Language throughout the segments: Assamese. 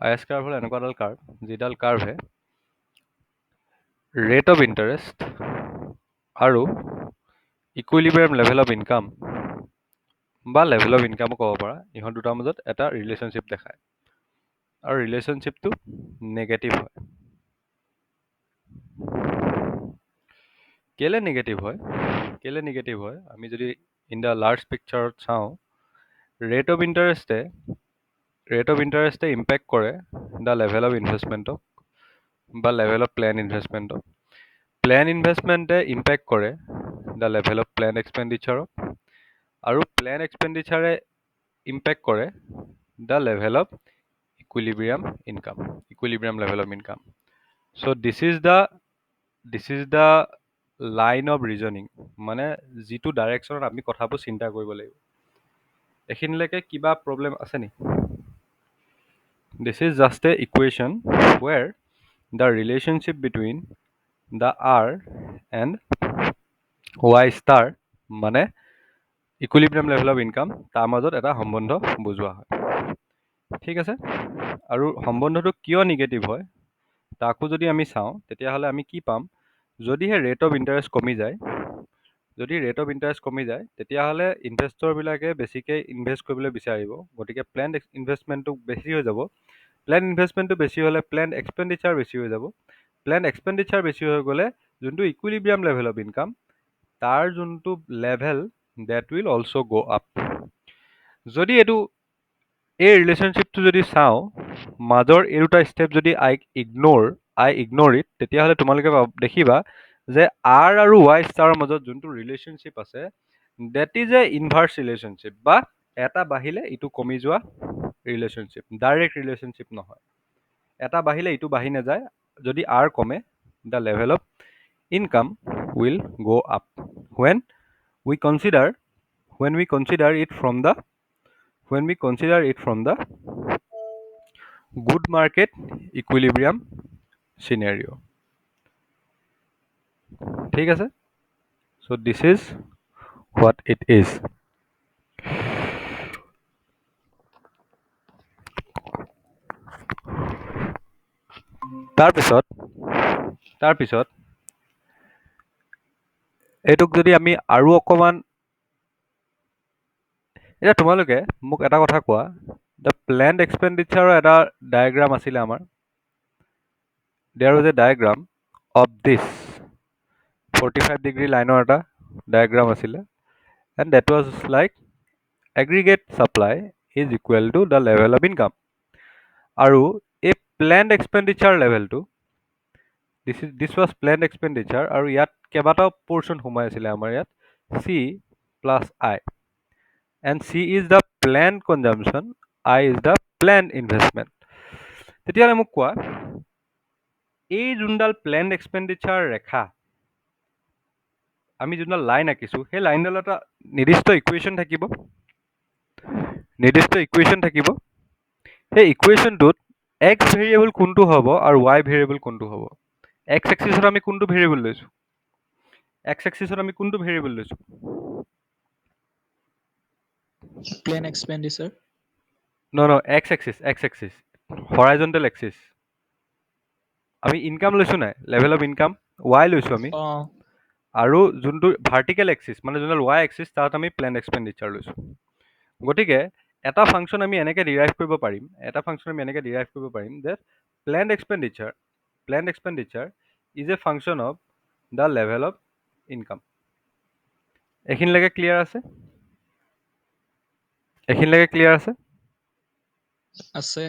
আইএছ কাৰ্ভ হ'ল এনেকুৱা এডাল কাৰ্ভ যিডাল কাৰ্ভে ৰেট অফ ইণ্টাৰেষ্ট আৰু ইকুইলিব্ৰিয়াম লেভেল অফ ইনকাম বা লেভেল অফ ইনকামো ক'ব পাৰা, ইহঁত দুটাৰ মাজত এটা ৰিলেশ্যনশ্বিপ দেখায় আৰু ৰিলেশ্যনশ্বিপটো নেগেটিভ হয়। কেলে নেগেটিভ হয় আমি যদি ইন দ্য লাৰ্জ পিকচাৰত চাওঁ, ৰেট অফ ইণ্টাৰেষ্টে ইম্পেক্ট কৰে দ্য লেভেল অফ ইনভেষ্টমেণ্টক বা লেভেল অফ প্লেন ইনভেষ্টমেণ্টক। প্লেন ইনভেষ্টমেণ্টে ইম্পেক্ট কৰে দ্য লেভেল অফ প্লেন এক্সপেণ্ডিচাৰক, আৰু প্লেন এক্সপেণ্ডিচাৰে ইম্পেক্ট কৰে the level of equilibrium level of income. So' this is the line of reasoning, মানে যিটো ডাইৰেকশ্যনত আমি কথাবোৰ চিন্তা কৰিব লাগিব। এইখিনিলৈকে কিবা প্ৰব্লেম আছে নেকি? This is just a equation where the relationship between the R and Y star মানে ইকুইলিব্ৰিয়াম লেভেল অফ ইনকাম তাৰ মাজত এটা সম্বন্ধ বুজোৱা হয়। ঠিক আছে, আৰু সম্বন্ধটো কিয় নিগেটিভ হয় তাকো যদি আমি চাওঁ তেতিয়াহ'লে আমি কি পাম? যদিহে ৰেট অফ ইণ্টাৰেষ্ট কমি যায়, তেতিয়াহ'লে ইনভেষ্টৰবিলাকে বেছিকৈ ইনভেষ্ট কৰিবলৈ বিচাৰিব, গতিকে প্লেন ইনভেষ্টমেণ্টটো বেছি হৈ যাব। প্লেন ইনভেষ্টমেণ্টটো বেছি হ'লে প্লেন এক্সপেণ্ডিচাৰ বেছি হৈ যাব। প্লেন এক্সপেণ্ডিচাৰ বেছি হৈ গ'লে যোনটো ইকুইলিব্ৰিয়াম লেভেল অফ ইনকাম তাৰ যোনটো লেভেল ডেট উইল অলছ' গ' আপ। যদি এই ৰিলেশ্যনশ্বিপটো যদি চাওঁ, মাজৰ এই দুটা ষ্টেপ যদি আই ইগন'ৰ ইট, তেতিয়াহ'লে তোমালোকে দেখিবা যে আৰ আৰু ৱাই ষ্টাৰৰ মাজত যোনটো ৰিলেশ্যনশ্বিপ আছে that is a inverse relationship, বা এটা বাঢ়িলে ইটো কমি যোৱা ৰিলেশ্যনশ্বিপ, ডাইৰেক্ট ৰিলেশ্যনশ্বিপ নহয়। এটা বাঢ়িলে ইটো বাঢ়ি নাযায়। যদি আৰ কমে, the level of income will গ' up when we consider it from the good market equilibrium scenario. ঠিক আছে, so this is what it is. তাৰপিছত এইটোক যদি আমি আৰু অকণমান, এতিয়া তোমালোকে মোক এটা কথা কোৱা, দ্য প্লেণ্ড এক্সপেণ্ডিচাৰৰ এটা ডায়েগ্ৰাম আছিলে আমাৰ। There was a diagram of this 45 degree লাইনৰ এটা ডায়েগ্ৰাম আছিলে, and that was like aggregate supply is equal to the level of income. আৰু এই প্লেণ্ড এক্সপেণ্ডিচাৰ লেভেলটো, দিছ ৱাজ প্লেণ্ড এক্সপেণ্ডিচাৰ, আৰু ইয়াত কেইবাটাও পৰ্চন সোমাই আছিলে আমাৰ ইয়াত, C plus I, and C is the planned consumption, I is the planned investment. তেতিয়াহ'লে মোক কোৱা, এই যোনডাল প্লেণ্ড এক্সপেণ্ডিচাৰ ৰেখা আমি যোনডাল লাইন আঁকিছোঁ, সেই লাইনডালত এটা নিৰ্দিষ্ট ইকুৱেশ্যন থাকিব। সেই ইকুৱেশ্যনটোত এক্স ভেৰিয়েবল কোনটো হ'ব আৰু ৱাই ভেৰিয়েবল কোনটো হ'ব। এক্স এক্সিছত আমি কোনটো ভেৰিয়েবল লৈছোঁ? Plane expenditure. No, X axis horizontal axis. আমি ইনকাম লৈছোঁ নাই, লেভেল অফ ইনকাম ৱাই লৈছোঁ আমি, আৰু যোনটো ভাৰ্টিকেল এক্সিছ মানে যোনডাল ৱাই এক্সিছ তাত আমি প্লেন এক্সপেণ্ডিচাৰ লৈছোঁ। গতিকে এটা ফাংচন আমি এনেকৈ ডিৰাইভ কৰিব পাৰিম যে planned expenditure is a function of the level of income. এইখিনিলৈকে ক্লিয়াৰ আছে? আছে।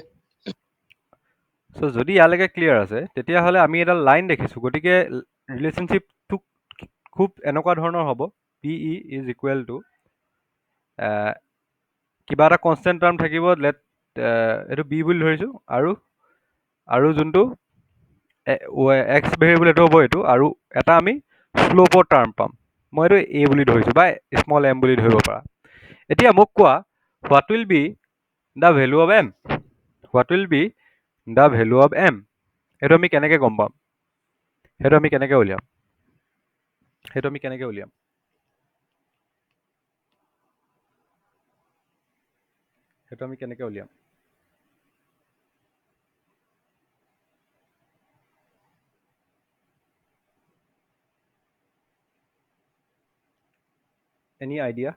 চ' যদি ইয়ালৈকে ক্লিয়াৰ আছে তেতিয়াহ'লে আমি এডাল লাইন দেখিছোঁ। গতিকে ৰিলেশ্যনশ্বিপটো খুব এনেকুৱা ধৰণৰ হ'ব, P E is equal two কিবা এটা কনষ্টেণ্ট টাৰ্ম থাকিব, এইটো বি বুলি ধৰিছোঁ, আৰু যোনটো এক্স ভেৰিয়েবল এইটো হ'ব এইটো, আৰু এটা আমি শ্লোপৰ টাৰ্ম পাম, মই এইটো এ বুলি ধৰিছোঁ বা স্মল এম বুলি ধৰিব পাৰা। এতিয়া মোক কোৱা, what will be the value of M? সেইটো আমি কেনেকৈ গম পাম? সেইটো আমি কেনেকৈ উলিয়াম? Any idea?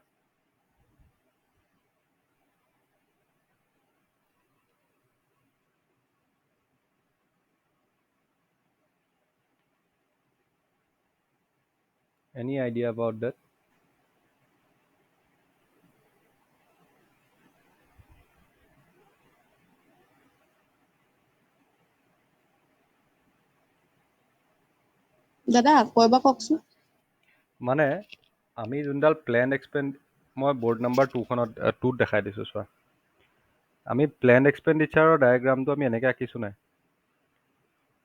Any idea about that? দাদা আকৌ এবাৰ কওকচোন। মানে আমি যোনডাল প্লেন এক্সপেণ্ড মই বৰ্ড নাম্বাৰ 2ত দেখাই দিছোঁ চোৱা। আমি প্লেন এক্সপেণ্ডিচাৰৰ ডায়েগ্ৰামটো আমি এনেকৈ আঁকিছোঁ নাই?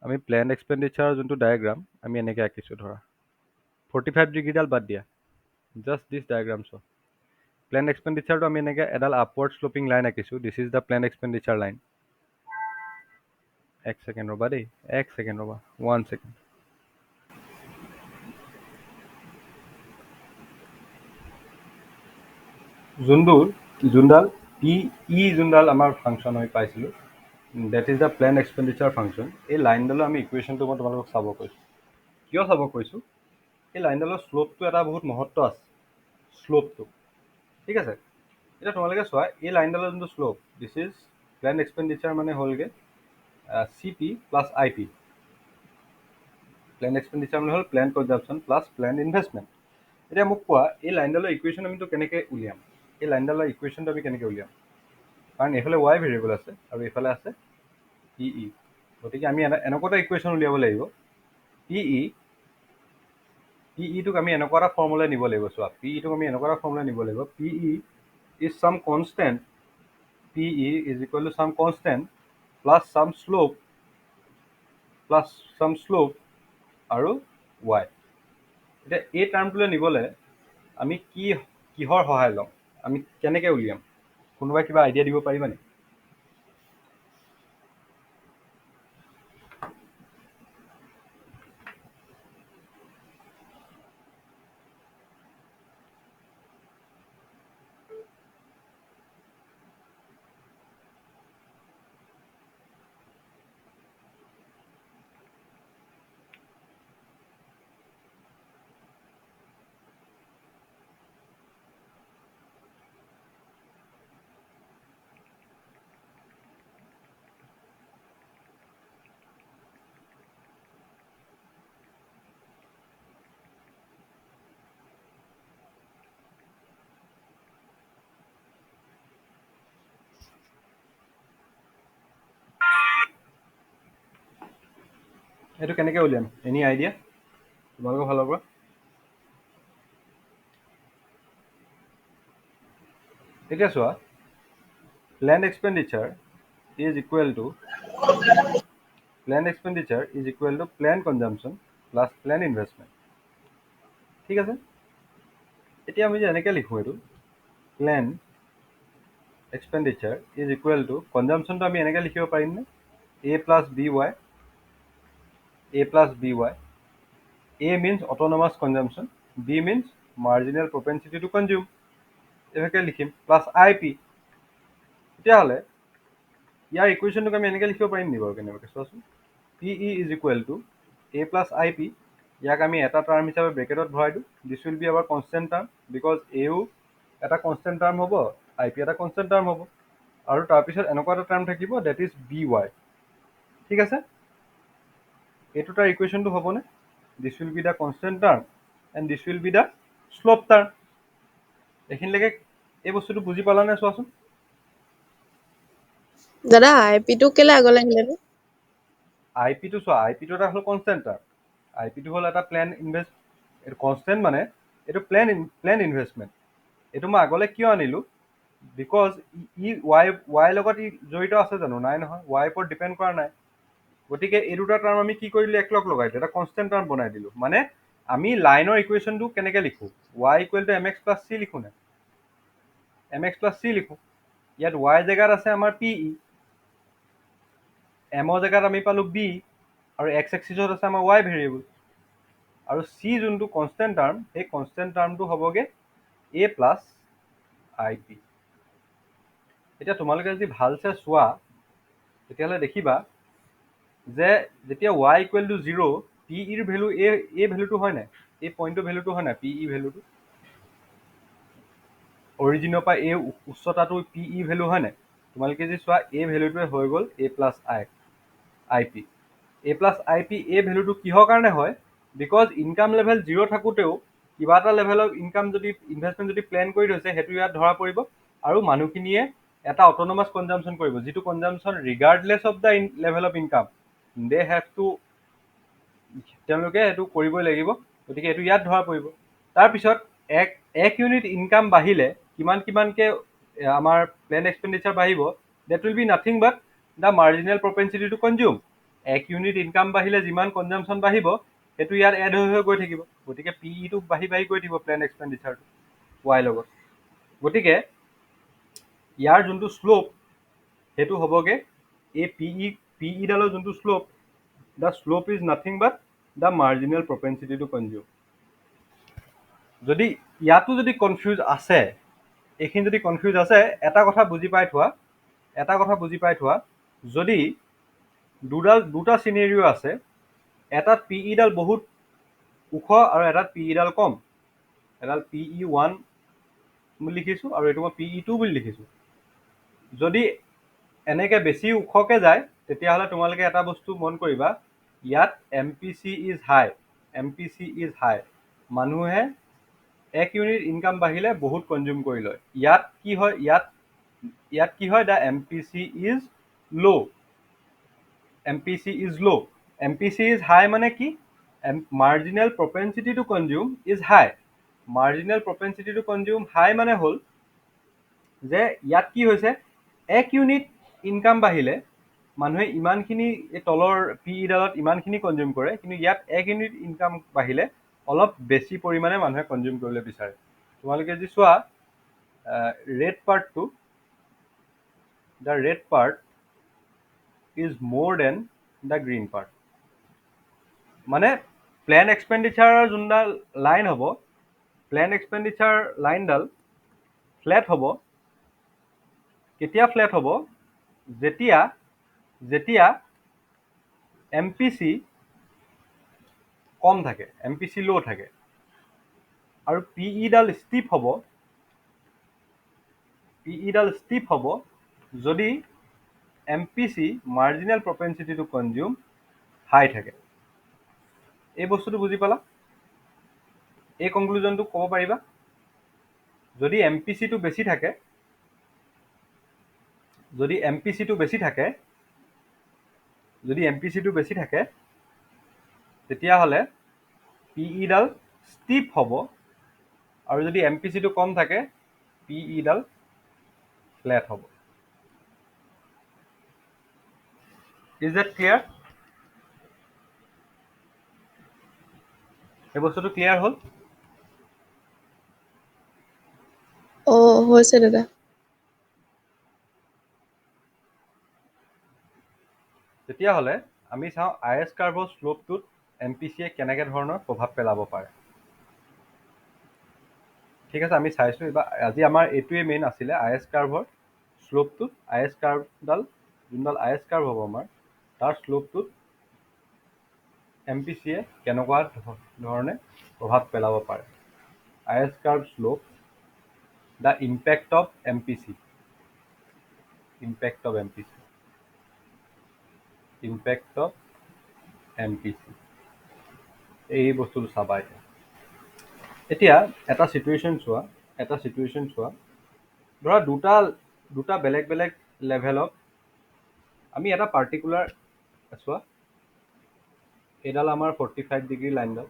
আমি প্লেন এক্সপেণ্ডিচাৰৰ যোনটো ডায়েগ্ৰাম আমি এনেকৈ আঁকিছোঁ ধৰা 45 ডিগ্ৰীডাল বাদ দিয়া, জাষ্ট দিছ ডায়েগ্ৰাম চোৱা। প্লেন এক্সপেণ্ডিচাৰটো আমি এনেকৈ এডাল আপৱাৰ্ড শ্লোপিং লাইন আঁকিছোঁ। This is the planned expenditure line. এক ছেকেণ্ড ৰ'বা দেই, এক ছেকেণ্ড ৰ'বা, 1 ছেকেণ্ড। যোনডাল যোনডাল আমাৰ ফাংচন আমি পাইছিলোঁ, that is the planned expenditure function. এই লাইনডালৰ আমি ইকুৱেশ্যনটো মই তোমালোকক চাব কৈছোঁ। কিয় চাব কৈছোঁ? এই লাইনডালৰ শ্লোপটো এটা বহুত মহত্ব আছে, শ্লোপটো। ঠিক আছে, এতিয়া তোমালোকে চোৱা এই লাইনডালৰ যোনটো slope, this is planned expenditure মানে হ'লগৈ CP plus IP। Planned expenditure মানে হ'ল planned consumption plus planned investment. এতিয়া মোক কোৱা এই লাইনডালৰ ইকুৱেশ্যন আমিতো কেনেকৈ উলিয়াম? এই লাইনডালৰ ইকুৱেশ্যনটো আমি কেনেকৈ উলিয়াম? কাৰণ এইফালে y ভেৰিয়েবল আছে আৰু এইফালে আছে PE। গতিকে আমি এনেকুৱা এটা ইকুৱেশ্যন উলিয়াব লাগিব। PEটোক আমি এনেকুৱা এটা ফৰ্মুলা নিব লাগিব। চোৱা, PEটোক আমি এনেকুৱা এটা ফৰ্মুলা নিব লাগিব। PE is some constant, PE is equal to some constant plus some slope আৰু y। এতিয়া এই টাৰ্মটোলৈ নিবলৈ আমি কিহৰ সহায় ল'ম? আমি কেনেকৈ উলিয়াম? কোনোবাই কিবা আইডিয়া দিব পাৰিবা নেকি? এইটো কেনেকৈ উলিয়াম? এনি আইডিয়া তোমালোকৰ ফালৰ পৰা? এতিয়া চোৱা, planned expenditure is equal to planned consumption plus planned investment. ঠিক আছে, এতিয়া আমি যে এনেকৈ লিখোঁ, এইটো planned expenditure is equal to কনজাম্পশ্যনটো আমি এনেকৈ লিখিব পাৰিমনে? A plus BY। A means autonomous consumption, B means marginal propensity to consume। এনেকৈ লিখিম প্লাছ IP। তেতিয়াহ'লে ইয়াৰ ইকুৱেশ্যনটোক আমি এনেকৈ লিখিব পাৰিম নেকি বাৰু? কেনেবাকৈ চোৱাচোন। PE is equal to A plus IP। ইয়াক আমি এটা টাৰ্ম হিচাপে ব্ৰেকেটত ভৰাই দিওঁ। This will be our constant term, because Aও এটা কনষ্টেণ্ট টাৰ্ম হ'ব, IP এটা কনষ্টেণ্ট টাৰ্ম হ'ব, আৰু তাৰপিছত এনেকুৱা এটা টাৰ্ম থাকিব ডেট ইজ BY। ঠিক আছে, এইটো তাৰ ইকুৱেশ্যনটো হ'বনে? This will be the constant term and this will be the slope term. এইখিনিলৈকে এই বস্তুটো বুজি পালানে? চোৱাচোন। দাদা আইপিটো কেলে আগলৈ আহিলে? IPটো চোৱা, IPটো এটা হ'ল কনষ্টেণ্ট টাৰ্ম। IPটো হ'ল এটা প্লেন এইটো কনষ্টেণ্ট মানে এইটো প্লেন ইনভেষ্টমেণ্ট। এইটো মই আগলৈ কিয় আনিলোঁ? বিকজ ৱাই লগত জড়িত আছে জানো? নাই নহয়, ৱাইৰ ওপৰত ডিপেণ্ড কৰা নাই। গতিকে এই দুটা টাৰ্ম আমি কি কৰিলোঁ? একলগ লগাই দিলোঁ, এটা কনষ্টেণ্ট টাৰ্ম বনাই দিলোঁ। মানে আমি লাইনৰ ইকুৱেশ্যনটো কেনেকৈ লিখোঁ? y equal to mx plus c লিখোঁ নে? mx প্লাছ c লিখোঁ। ইয়াত y জেগাত আছে আমাৰ PE, এমৰ জেগাত আমি পালোঁ B, আৰু x এক্সিছত আছে আমাৰ y ভেৰিয়েবল, আৰু c যোনটো কনষ্টেণ্ট টাৰ্ম, সেই কনষ্টেণ্ট টাৰ্মটো হ'বগৈ A প্লাছ IP। এতিয়া তোমালোকে যদি ভালছে চোৱা তেতিয়াহ'লে দেখিবা যে যেতিয়া y ইকুৱেল টু 0, PEৰ ভেলু এই ভেলুটো হয় নাই? এই পইণ্টৰ ভেলুটো হয় নাই? PE ভেলুটো অৰিজিনৰ পৰা এই উচ্চতাটো পি ই ভেলু হয় নাই, তোমালোকে যদি চোৱা এই ভেলুটোৱে হৈ গ'ল A plus I P. A plus I P এই ভেলুটো কিহৰ কাৰণে হয়, বিকজ ইনকাম লেভেল 0 থাকোঁতেও কিবা এটা লেভেলৰ ইনকাম যদি ইনভেষ্টমেণ্ট যদি প্লেন কৰি থৈছে সেইটো ইয়াত ধৰা পৰিব, আৰু মানুহখিনিয়ে এটা অট'নমাছ কনজাম্পশ্যন কৰিব, যিটো consumption regardless of the level of income they have to, তেওঁলোকে এইটো কৰিবই লাগিব, গতিকে এইটো ইয়াত ধৰা পৰিব। তাৰপিছত এক ইউনিট ইনকাম বাঢ়িলে কিমানকৈ আমাৰ প্লেন এক্সপেণ্ডিচাৰ বাঢ়িব, that will be nothing but the marginal propensity to consume. এক ইউনিট ইনকাম বাঢ়িলে যিমান কনজাম্পশ্যন বাঢ়িব সেইটো ইয়াত এড হৈ গৈ থাকিব, গতিকে পি ইটো বাঢ়ি গৈ থাকিব প্লেন এক্সপেণ্ডিচাৰটো ৱাই লগত। গতিকে ইয়াৰ যোনটো শ্লোপ সেইটো হ'বগৈ এই পি ইডালৰ যোনটো slope, the slope is nothing but the marginal propensity to consume. যদি ইয়াতো যদি কনফিউজ আছে, এইখিনি যদি কনফিউজ আছে, এটা কথা বুজি পাই থোৱা, যদি দুটা চিনেৰিঅ' আছে, এটাত পি ইডাল বহুত ওখ আৰু এটাত পি ইডাল কম, এডাল পি ই 1 বুলি লিখিছোঁ আৰু এইটো মই পি ই 2 বুলি লিখিছোঁ। যদি এনেকৈ বেছি ওখকৈ যায় তেতিয়াহ'লে তোমালোকে এটা বস্তু মন কৰিবা, ইয়াত এম পি চি ইজ হাই, মানুহে এক ইউনিট ইনকাম বাঢ়িলে বহুত কনজিউম কৰি লয়। ইয়াত কি হয়, the M P C is low', M P C is high মানে কি, marginal propensity to consume is high. Marginal propensity to consume high মানে হ'ল যে ইয়াত কি হৈছে, এক ইউনিট ইনকাম বাঢ়িলে মানুহে ইমানখিনি এই তলৰ পি ইডালত ইমানখিনি কনজিউম কৰে, কিন্তু ইয়াত এক ইউনিট ইনকাম বাঢ়িলে অলপ বেছি পৰিমাণে মানুহে কনজিউম কৰিবলৈ বিচাৰে। তোমালোকে যদি চোৱা ৰেড পাৰ্টটো, the red part is more than the green part. মানে প্লেন এক্সপেণ্ডিচাৰৰ যোনডাল লাইন হ'ব, প্লেন এক্সপেণ্ডিচাৰ লাইনডাল ফ্লেট হ'ব। কেতিয়া ফ্লেট হ'ব, যেতিয়া এম পি চি কম থাকে, এম পি চি ল' থাকে, আৰু পি ইডাল ষ্টিপ হ'ব যদি M P C marginal propensity to consume high থাকে। এই বস্তুটো বুজি পালা? এই কনক্লুজনটো ক'ব পাৰিবা? যদি এম পি চিটো বেছি থাকে, তেতিয়াহ'লে পি ইডাল ষ্টিপ হ'ব, আৰু যদি এম পি চিটো কম থাকে পি ইডাল ফ্লেট হ'ব। Is that clear? এই বস্তুটো ক্লিয়াৰ হ'ল? হৈছে দাদা। তেতিয়াহ'লে আমি চাওঁ আই এছ কাৰ্ভৰ শ্লোপটোত এম পি চিয়ে কেনেকৈ ধৰণৰ প্ৰভাৱ পেলাব পাৰে। ঠিক আছে, আমি চাইছোঁ এইবাৰ, আজি আমাৰ এইটোৱে মেইন আছিলে আই এছ কাৰ্ভৰ শ্লোপটোত, যোনডাল আই এছ কাৰ্ভ হ'ব আমাৰ, তাৰ শ্লোপটোত এম পি চিয়ে কেনেকুৱা ধৰণে প্ৰভাৱ পেলাব পাৰে। I S curve slope, the impact of M P C, এই বস্তুটো চাবা। এতিয়া এটা চিটুৱেশ্যন চোৱা, ধৰা দুটা বেলেগ লেভেলত আমি এটা পাৰ্টিকুলাৰ চোৱা, এইডাল আমাৰ 45 ডিগ্ৰী লাইনডাল,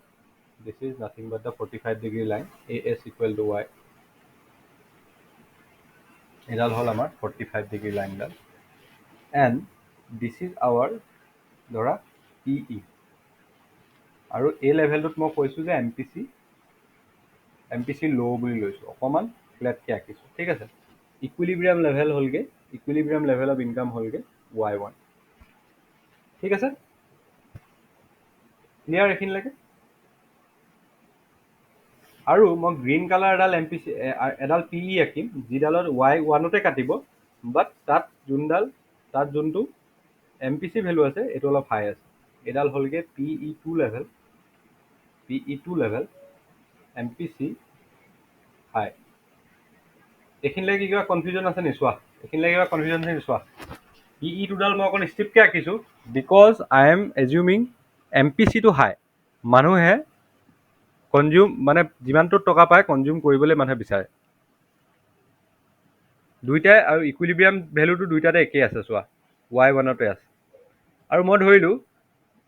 this is nothing but the 45 degree line, A S equal to Y. এডাল হ'ল আমাৰ 45 ডিগ্ৰী লাইনডাল, এণ্ড দিছ ইজ আৱাৰ ধৰা পি ই, আৰু এই লেভেলটোত মই কৈছোঁ যে এম পি চি ল' বুলি লৈছোঁ, অকণমান ফ্লেটকৈ আঁকিছোঁ। ঠিক আছে, ইকুইলিব্ৰিয়াম লেভেল অফ ইনকাম হ'লগৈ y1। ঠিক আছে, ক্লিয়াৰ এইখিনিলৈকে? আৰু মই গ্ৰীণ কালাৰ এডাল পি ই আঁকিম, যিডালত y1তে কাটিব, বাট তাত যোনটো এম পি চি ভেলু আছে এইটো অলপ হাই আছে। এইডাল হ'লগৈ P E 2 level, M P C high. এইখিনিলৈকে কিবা কনফিউজন আছে নি চোৱা, এইখিনিলৈকে কিবা কনফিউজন আছে নি চোৱা। ই টুডাল মই অকণ ষ্টিপকৈ আঁকিছোঁ because I am assuming M P চিটো হাই। মানুহে কনজিউম মানে যিমানটো টকা পায় কনজিউম কৰিবলৈ মানুহে বিচাৰে। দুইটাই আৰু ইকুইলিব্ৰিয়াম ভেলুটো দুইটাতে একেই আছে চোৱা, y ওৱানতে আছে। আৰু মই ধৰিলোঁ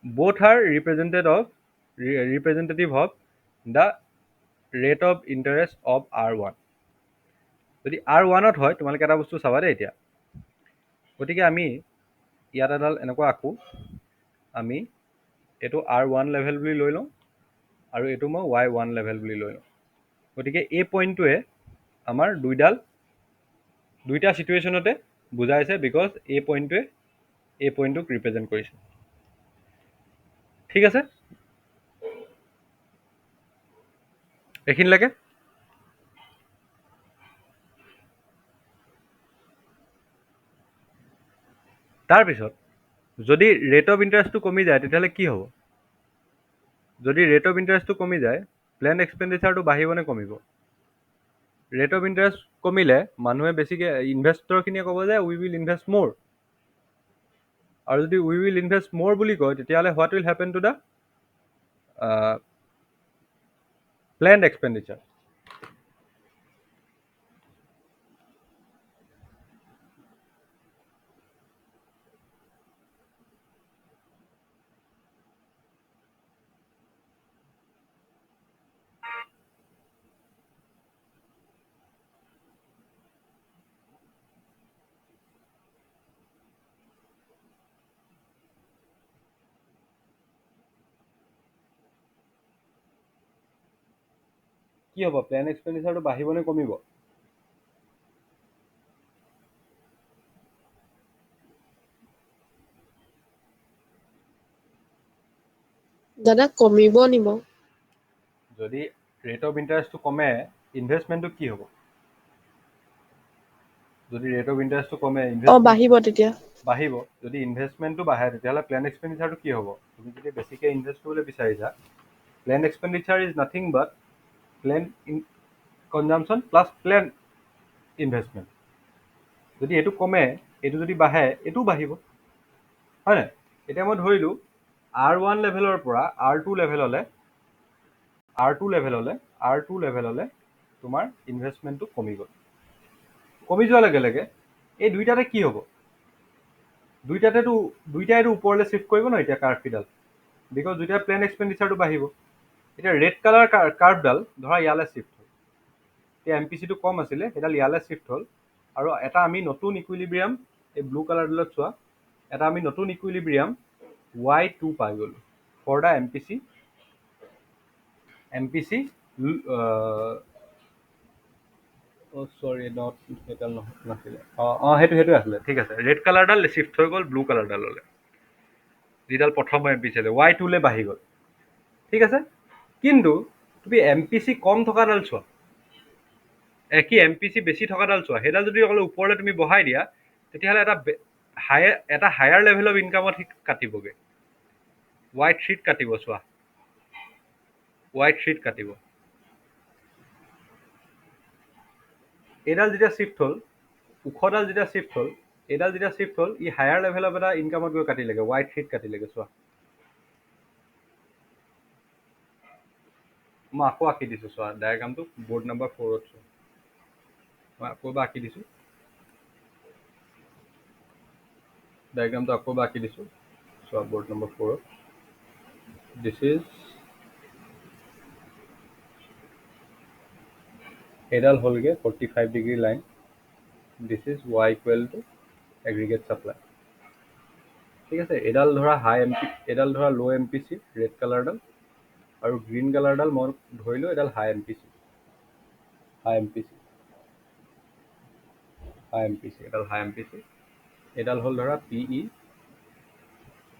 both are representative of the rate of interest of R1। যদি R1ত হয় তোমালোকে এটা বস্তু চাবা দেই এতিয়া। গতিকে আমি ইয়াত এডাল এনেকুৱা আঁকো, আমি এইটো R1 লেভেল বুলি লৈ লওঁ আৰু এইটো মই Y1 লেভেল বুলি লৈ লওঁ। গতিকে এই পইণ্টটোৱে আমাৰ দুইটা চিটুৱেশ্যনতে বুজাইছে বিকজ এই পইণ্টটোৱে এই পইণ্টটোক ৰিপ্ৰেজেণ্ট কৰিছে। ঠিক আছে, এইখিনিলৈকে। তাৰপিছত যদি ৰেট অফ ইণ্টাৰেষ্টটো কমি যায় তেতিয়াহ'লে কি হ'ব? যদি ৰেট অফ ইণ্টাৰেষ্টটো কমি যায় প্লেন এক্সপেণ্ডিচাৰটো বাঢ়িব নে কমিব? ৰেট অফ ইণ্টাৰেষ্ট কমিলে মানুহে বেছিকৈ ইনভেষ্টৰখিনিয়ে ক'ব যে উই উইল ইনভেষ্ট মোৰ। আৰু যদি উই উইল ইনভেষ্ট মোৰ বুলি কয় তেতিয়াহ'লে what will happen to the planned expenditure? কি হ'ব? প্লেন এক্সপেণ্ডিচাৰটো বাঢ়িব নে কমিব? দাদা কমিব নিব। যদি ৰেট অফ ইণ্টাৰেষ্টটো কমে ইনভেষ্টমেণ্টটো কি হ'ব? যদি ৰেট অফ ইণ্টাৰেষ্টটো কমে বাঢ়িব তেতিয়া। বাঢ়িব। যদি ইনভেষ্টমেণ্টটো বাঢ়ে তেতিয়াহ'লে প্লেন এক্সপেণ্ডিচাৰটো কি হ'ব? তুমি যদি বেছিকৈ ইনভেষ্ট কৰিবলৈ বিচাৰিছা, planned expenditure is nothing but planned consumption plus planned investment. যদি এইটো কমে এইটো যদি বাঢ়ে এইটোও বাঢ়িব, হয় নাই? এতিয়া মই ধৰিলোঁ R1 লেভেলৰ পৰা R2 লেভেললৈ তোমাৰ ইনভেষ্টমেণ্টটো কমি গ'ল। কমি যোৱাৰ লগে লগে এই দুইটাতে কি হ'ব? দুইটাইটো ওপৰলৈ শ্বিফ্ট কৰিব ন এতিয়া কাৰ্ভকেইডাল, বিকজ দুইটা প্লেন এক্সপেণ্ডিচাৰটো বাঢ়িব। এতিয়া ৰেড কালাৰ কাৰ্ভডাল ধৰা ইয়ালৈ শ্বিফ্ট হ'ল, এতিয়া এম পি চিটো কম আছিলে সেইডাল ইয়ালৈ শ্বিফ্ট হ'ল আৰু এটা আমি নতুন ইকুইলিব্ৰিয়াম, এই ব্লু কালাৰডালত চোৱা, এটা আমি নতুন ইকুইলিব্ৰিয়াম Y2 পাই গ'লোঁ for the M P C sorry not সেইডাল নাছিলে, সেইটো আছিলে। ঠিক আছে, ৰেড কালাৰডাল শ্বিফ্ট হৈ গ'ল ব্লু কালাৰডাললৈ, যিডাল প্ৰথম এম পি চি আছিলে Y2 লে বাঢ়ি গ'ল। ঠিক আছে, কিন্তু তুমি এম পি চি কম থকাডাল চোৱা, কি এম পি চি বেছি থকাডাল চোৱা, সেইডাল যদি অকল ওপৰলৈ তুমি বঢ়াই দিয়া তেতিয়াহ'লে এটা হায়াৰ লেভেল অফ ইনকামত সি কাটিবগৈ। Y3ত কাটিব, চোৱা Y3ত কাটিব। এইডাল যেতিয়া শ্বিফ্ট হ'ল, ওখডাল যেতিয়া শ্বিফ্ট হ'ল, এইডাল যেতিয়া শ্বিফ্ট হ'ল, ই হায়াৰ লেভেল অফ এটা ইনকামত গৈ কাটিলেগৈ, Y3ত কাটিলেগৈ। চোৱা মই আকৌ আঁকি দিছোঁ, চোৱা ডায়েগ্ৰামটো বৰ্ড নম্বৰ 4ত চোৱা, মই আকৌ এবাৰ আঁকি দিছোঁ ডায়েগ্ৰামটো, আকৌ এবাৰ আঁকি দিছোঁ চোৱা বৰ্ড নম্বৰ 4ত। দিছ ইজ এইডাল হ'লগৈ 45 degree line. This is Y equal to aggregate supply. ঠিক আছে, এইডাল ধৰা এইডাল ধৰা ল' এম পি চি ৰেড কালাৰডাল, আৰু গ্ৰীণ কালাৰডাল মই ধৰিলোঁ এইডাল হাই এম পি চি, এইডাল হাই এম পি চি। এইডাল হ'ল ধৰা P E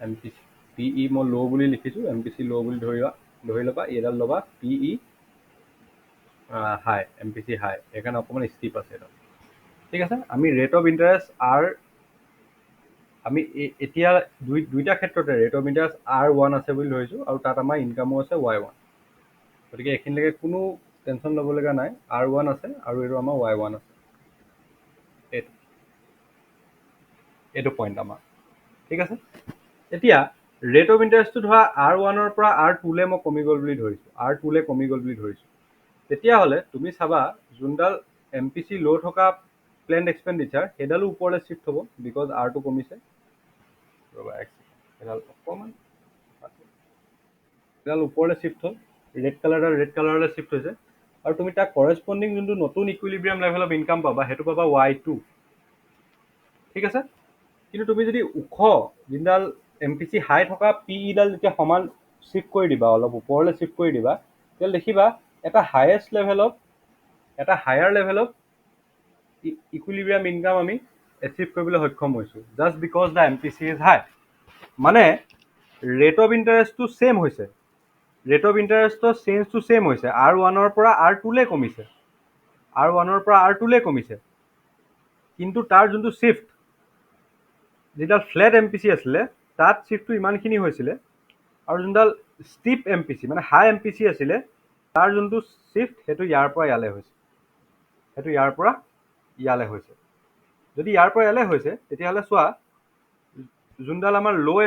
M P C, P E মই ল' বুলি লিখিছোঁ, এম পি চি ল' বুলি ধৰি ল'বা। এইডাল ল'বা পি ই হাই, এম পি চি হাই, সেইকাৰণে অকণমান ষ্টিপ আছে এইডাল। ঠিক আছে, আমি ৰেট অফ ইণ্টাৰেষ্ট আমি এতিয়া দুইটা ক্ষেত্ৰতে ৰেট অফ ইণ্টাৰেষ্ট R1 আছে বুলি ধৰিছোঁ, আৰু তাত আমাৰ ইনকামো আছে Y1। গতিকে এইখিনিলৈকে কোনো টেনশ্যন ল'বলগীয়া নাই, R1 আছে আৰু এইটো আমাৰ Y1 আছে। এইটো পইণ্ট আমাৰ ঠিক আছে। এতিয়া ৰেট অফ ইণ্টাৰেষ্টটো ধৰা R1 পৰা R2 মই কমি গ'ল বুলি ধৰিছোঁ, R2 কমি গ'ল বুলি ধৰিছোঁ। তেতিয়াহ'লে তুমি চাবা যোনডাল MPC ল' থকা প্লেন এক্সপেণ্ডিচাৰ সেইডালো ওপৰলৈ শ্বিফ্ট হ'ব বিকজ R2 কমিছে। ৰ'বা এডাল অকণমান এডাল ওপৰলৈ শ্বিফ্ট হ'ল, ৰেড কালাৰলৈ শ্বিফ্ট হৈছে, আৰু তুমি তাক কৰেছপণ্ডিং যোনটো নতুন ইকুইলিব্ৰিয়াম লেভেল অফ ইনকাম পাবা সেইটো পাবা Y2 ঠিক আছে। কিন্তু তুমি যদি ওখ যোনডাল MPC হাই থকা PEডাল যেতিয়া সমান শ্বিফ্ট কৰি দিবা, অলপ ওপৰলৈ শ্বিফ্ট কৰি দিবা, তেতিয়াহ'লে দেখিবা এটা higher level of equilibrium income আমি এচিভ কৰিবলৈ সক্ষম হৈছোঁ just because the MPC is high. মানে ৰেট অফ ইণ্টাৰেষ্টটো ছেম হৈছে, ৰেট অফ ইণ্টাৰেষ্টৰ চেঞ্জটো ছেম হৈছে, R1 পৰা R2 কমিছে, R1 পৰা R2 কমিছে, কিন্তু তাৰ যোনটো শ্বিফ্ট যিডাল ফ্লেট MPC আছিলে তাত শ্বিফ্টটো ইমানখিনি হৈছিলে, আৰু যোনডাল ষ্টিপ MPC মানে হাই MPC আছিলে তাৰ যোনটো শ্বিফ্ট সেইটো ইয়াৰ পৰা ইয়ালৈ হৈছে, সেইটো ইয়াৰ পৰা ইয়ালৈ হৈছে। যদি ইয়াৰ পৰা ইয়ালৈ হৈছে তেতিয়াহ'লে চোৱা যোনডাল আমাৰ ল'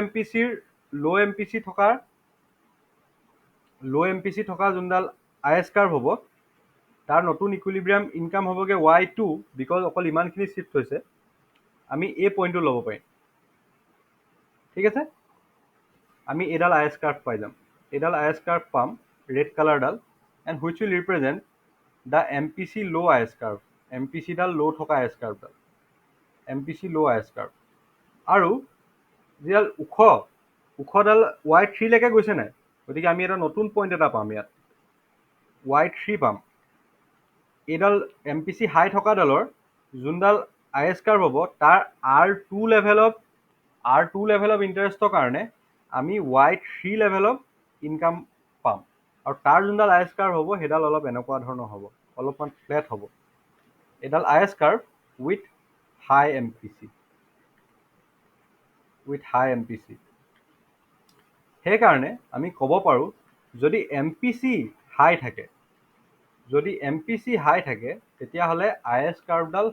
MPC থকা যোনডাল IS কাৰ্ভ হ'ব তাৰ নতুন ইকুইলিব্ৰিয়াম ইনকাম হ'বগৈ Y2 বিকজ অকল ইমানখিনি শ্বিফ্ট হৈছে। আমি এই পইণ্টটো ল'ব পাৰিম ঠিক আছে। আমি এইডাল IS কাৰ্ভ পাই যাম, এইডাল IS কাৰ্ভ পাম ৰেড কালাৰডাল, and which will represent the MPC low' IS curve, MPCডাল ল' থকা IS কাৰ্ভডাল, MPC ল' IS কাৰ্ভ। আৰু যিডাল ওখডাল Y3 গৈছে নাই, গতিকে আমি এটা নতুন পইণ্ট এটা পাম, ইয়াত Y3 পাম। এইডাল MPC হাই থকাডালৰ যোনডাল IS কাৰ্ভ হ'ব তাৰ R2 লেভেল অফ ইণ্টাৰেষ্টৰ কাৰণে আমি Y3 লেভেল অফ ইনকাম পাম, আৰু তাৰ যোনডাল IS কাৰ্ভ হ'ব সেইডাল অলপ এনেকুৱা ধৰণৰ হ'ব, অলপমান ফ্লেট হ'ব। এইডাল IS curve with high MPC। সেইকাৰণে আমি ক'ব পাৰোঁ যদি MPC হাই থাকে তেতিয়াহ'লে IS কাৰ্ভডাল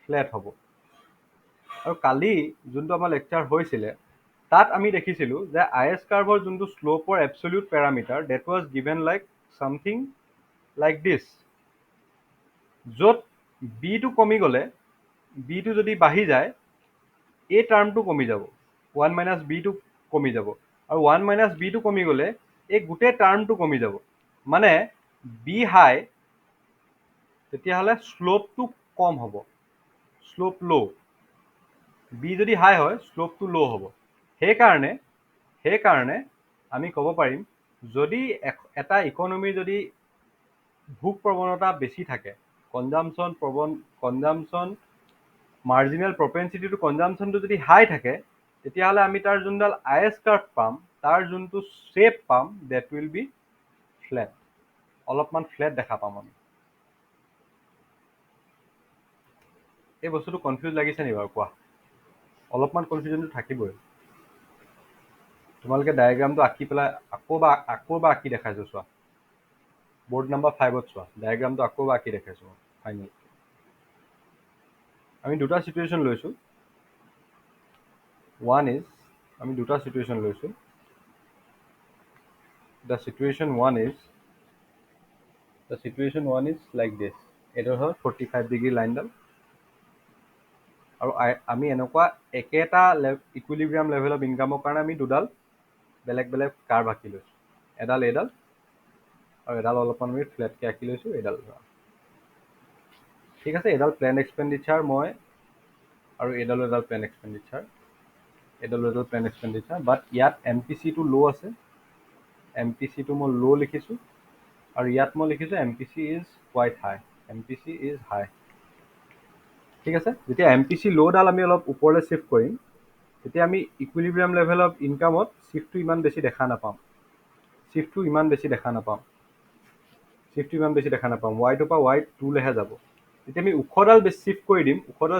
ফ্লেট হ'ব, আৰু কালি যোনটো আমাৰ লেকচাৰ হৈছিলে তাত আমি দেখিছিলোঁ যে IS কাৰ্ভৰ যোনটো শ্লোপৰ absolute parameter that was given like something like this, য'ত বিটো কমি গ'লে, বিটো যদি বাঢ়ি যায় এই টাৰ্মটো কমি যাব, 1 - বিটো কমি যাব, আৰু 1 - বিটো কমি গ'লে এই গোটেই টাৰ্মটো কমি যাব। মানে বি হাই তেতিয়াহ'লে শ্লোপটো কম হ'ব, শ্লোপ ল', বি যদি হাই হয় শ্লোপটো ল' হ'ব। সেইকাৰণে আমি ক'ব পাৰিম যদি এটা ইকনমিৰ যদি ভোগ প্ৰৱণতা বেছি থাকে, কনজামশ্যন মাৰ্জিনেল প্ৰপেনচিটি টু কনজামশ্যনটো যদি হাই থাকে তেতিয়াহ'লে আমি তাৰ যোনডাল IS কাৰ্ভ পাম, তাৰ যোনটো শ্বেপ পাম ডেট উইল বি ফ্লেট, অলপমান ফ্লেট দেখা পাম আমি। এই বস্তুটো কনফিউজ লাগিছে নেকি বাৰু কোৱা? অলপমান কনফিউজনটো থাকিবই। তোমালোকে ডায়েগ্ৰামটো আঁকি পেলাই আকৌ এবাৰ আঁকি দেখাইছোঁ চোৱা, বোৰ্ড নম্বৰ 5ত চোৱা, ডায়েগ্ৰামটো আকৌ এবাৰ আঁকি দেখাইছোঁ ফাইনেল। আমি দুটা চিটুৱেশ্যন লৈছোঁ, আমি দুটা চিটুৱেশ্যন লৈছোঁ। The situation one is like this, এইটো হ'ল 45 ডিগ্ৰী লাইনডাল, আৰু আমি এনেকুৱা একেটা ইকুইলিব্ৰিয়াম লেভেল অফ ইনকামৰ কাৰণে আমি দুডাল বেলেগ বেলেগ কাৰ্ভ আঁকি লৈছোঁ, এডাল এইডাল আৰু এডাল অলপমান আমি ফ্লেটকৈ আঁকি লৈছোঁ, এইডাল ঠিক আছে। এডাল প্লেন এক্সপেণ্ডিচাৰ মই, আৰু এইডালো এডাল প্লেন এক্সপেণ্ডিচাৰ, বাট ইয়াত MPCটো ল' আছে, MPCটো মই ল' লিখিছোঁ, আৰু ইয়াত মই লিখিছোঁ MPC is quite high, MPC is high ঠিক আছে। যেতিয়া MPC ল'ডাল আমি অলপ ওপৰলৈ শ্বিফ্ট কৰিম তেতিয়া আমি ইকুইলিব্ৰিয়াম লেভেল অফ ইনকামত শ্বিফ্টটো ইমান বেছি দেখা নাপাম, Y2 পৰা Y2লৈহে যাব। যেতিয়া আমি ওখডাল শ্বিফ্ট কৰি দিম,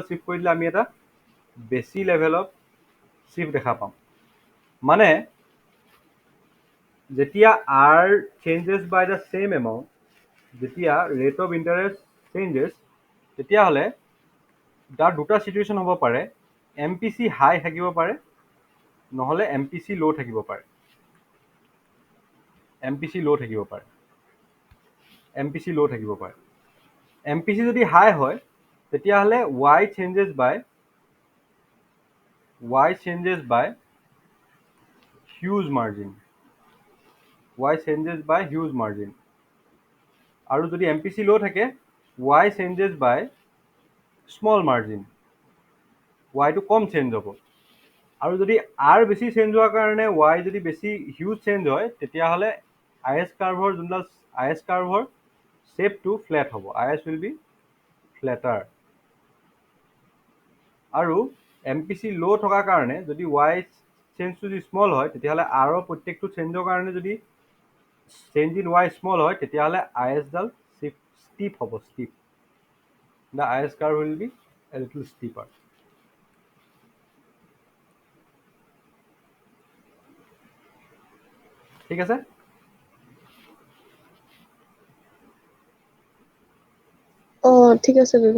শ্বিফ্ট কৰি দিলে আমি এটা বেছি লেভেল অফ শ্বিফ্ট দেখা পাম। মানে যেতিয়া R changes by the same amount, যেতিয়া ৰেট অফ ইণ্টাৰেষ্ট চেঞ্জেছ, তেতিয়াহ'লে তাৰ দুটা চিটুৱেশ্যন হ'ব পাৰে, MPC হাই থাকিব পাৰে নহ'লে MPC ল' থাকিব পাৰে। MPC ল' থাকিব পাৰে। MPC ল' থাকিব পাৰে। MPC যদি হাই হয় তেতিয়াহ'লে Y changes by huge margin। Y changes by huge margin। আৰু যদি MPC ল' থাকে Y changes by small margin। Y টো কম চেঞ্জ হ'ব। আৰু যদি R বেছি চেঞ্জ হোৱাৰ কাৰণে Y যদি বেছি হিউজ চেঞ্জ হয় তেতিয়াহ'লে IS কাৰ্ভৰ যোনডাল IS কাৰ্ভৰ শ্বেপটো ফ্লেট হ'ব। IS will be flatter। আৰু MPC ল' থকাৰ কাৰণে যদি Y চেঞ্জটো যদি স্মল হয় তেতিয়াহ'লে R ৰ প্ৰত্যেকটো চেঞ্জৰ কাৰণে যদি চেঞ্জ ইন Y স্মল হয় তেতিয়াহ'লে IS ডাল ষ্টিপ হ'ব, strip. The IS curve will be a little steeper। ঠিক আছে? ঠিক আছে দাদা।